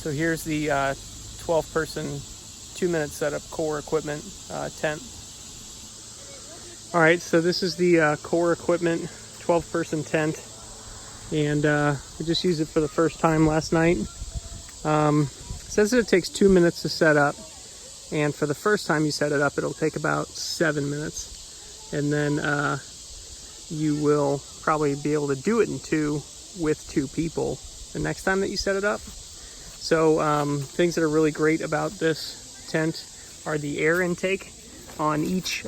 So here's the 12-person, 2-minute setup core equipment tent. All right, so this is the core equipment 12-person tent, and we just used it for the first time last night. It says that it takes 2 minutes to set up, and for the first time you set it up, it'll take about 7 minutes, and then you will probably be able to do it in 2 with 2 people the next time that you set it up. So things that are really great about this tent are the air intake on each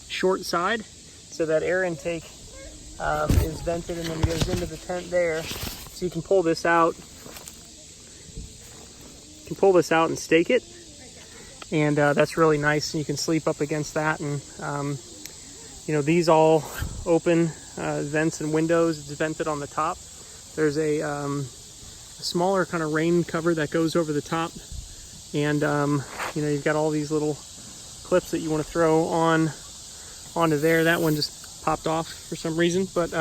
short side. So that air intake is vented and then goes into the tent there. So you can pull this out. You can pull this out and stake it, and that's really nice. And you can sleep up against that. And you know, these all open vents and windows. It's vented on the top. There's a smaller kind of rain cover that goes over the top, and you know, you've got all these little clips that you want to throw onto there. That one just popped off for some reason, but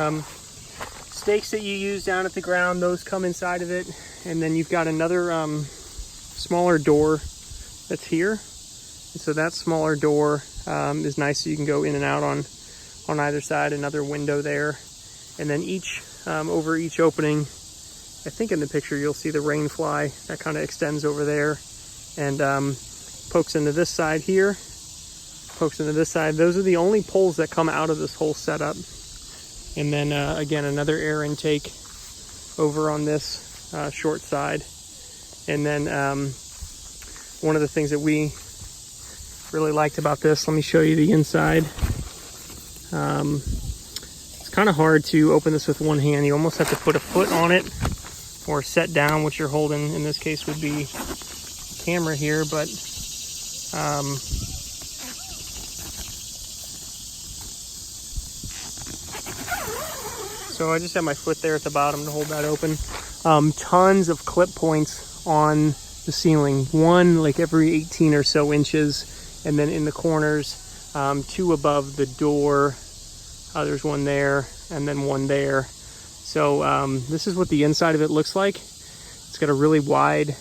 stakes that you use down at the ground, those come inside of it. And then you've got another smaller door that's here, and so that smaller door is nice, so you can go in and out on either side. Another window there, and then each over each opening, I think in the picture you'll see the rain fly that kind of extends over there and pokes into this side here, pokes into this side. Those are the only poles that come out of this whole setup. And then again, another air intake over on this short side. And then one of the things that we really liked about this, let me show you the inside. It's kind of hard to open this with one hand. You almost have to put a foot on it or set down, what you're holding in this case would be camera here, but so I just have my foot there at the bottom to hold that open. Tons of clip points on the ceiling, one like every 18 or so inches, and then in the corners, 2 above the door. There's one there and then one there. So this is what the inside of it looks like. It's got a really wide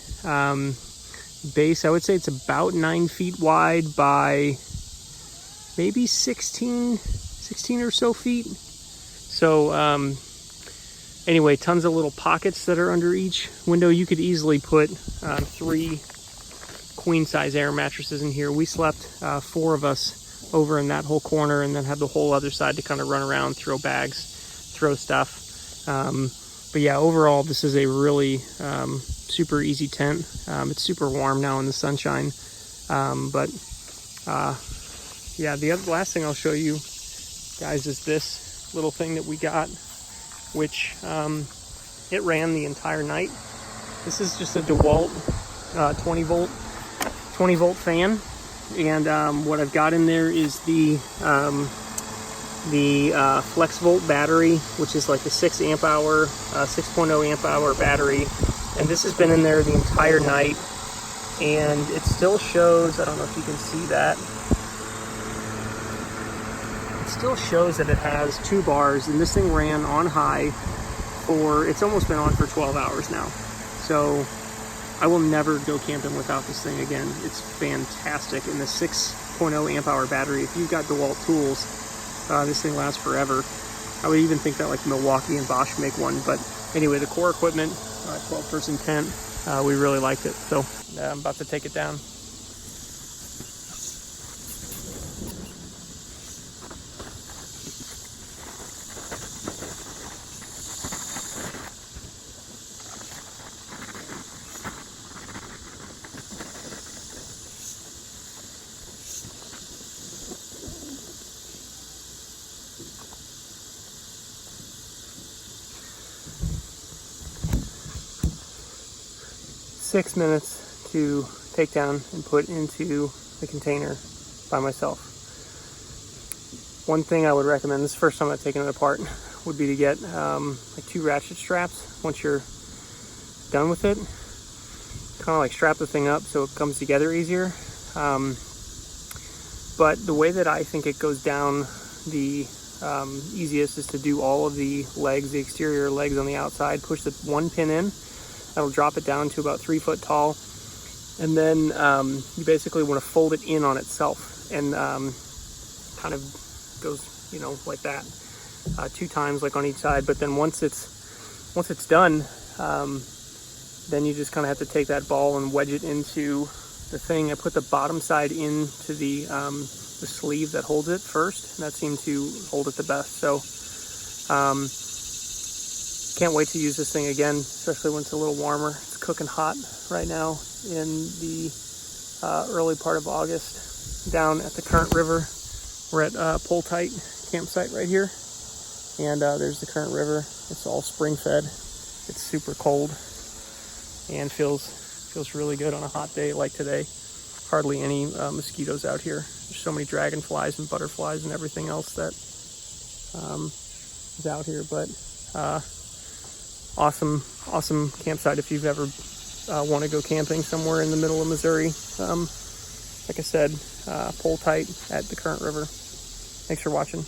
base. I would say it's about 9 feet wide by maybe 16 or so feet. So anyway, tons of little pockets that are under each window. You could easily put 3 queen size air mattresses in here. We slept 4 of us over in that whole corner, and then had the whole other side to kind of run around, throw bags, throw stuff. But yeah, overall, this is a really super easy tent. It's super warm now in the sunshine. But yeah, the last thing I'll show you guys is this little thing that we got, which it ran the entire night. This is just a Dewalt 20 volt fan. And what I've got in there is the flex volt battery, which is like a 6 amp hour, 6.0 amp hour battery. And this has been in there the entire night, and it still shows, I don't know if you can see that. It still shows that it has 2 bars, and this thing ran on high for, it's almost been on for 12 hours now. So I will never go camping without this thing again. It's fantastic. And the 6.0 amp hour battery, if you've got Dewalt tools, this thing lasts forever. I would even think that like Milwaukee and Bosch make one. But anyway, the core equipment, 12-person tent, we really liked it. So I'm about to take it down. 6 minutes to take down and put into the container by myself. One thing I would recommend, this is the first time I've taken it apart, would be to get like 2 ratchet straps once you're done with it. Kind of like strap the thing up so it comes together easier. But the way that I think it goes down the easiest is to do all of the legs, the exterior legs on the outside, push the 1 pin in, That'll drop it down to about 3 foot tall. And then you basically want to fold it in on itself, and kind of goes, you know, like that, 2 times, like on each side. But then once it's done, then you just kind of have to take that ball and wedge it into the thing. I put the bottom side into the sleeve that holds it first, and that seemed to hold it the best. So can't wait to use this thing again, especially when it's a little warmer. It's cooking hot right now in the early part of August down at the Current River. We're at Tight campsite right here, and there's the Current River. It's all spring fed. It's super cold and feels really good on a hot day like today. Hardly any mosquitoes out here. There's so many dragonflies and butterflies and everything else that is out here. But awesome campsite if you've ever want to go camping somewhere in the middle of Missouri. Like I said, Tight at the Current River. Thanks for watching.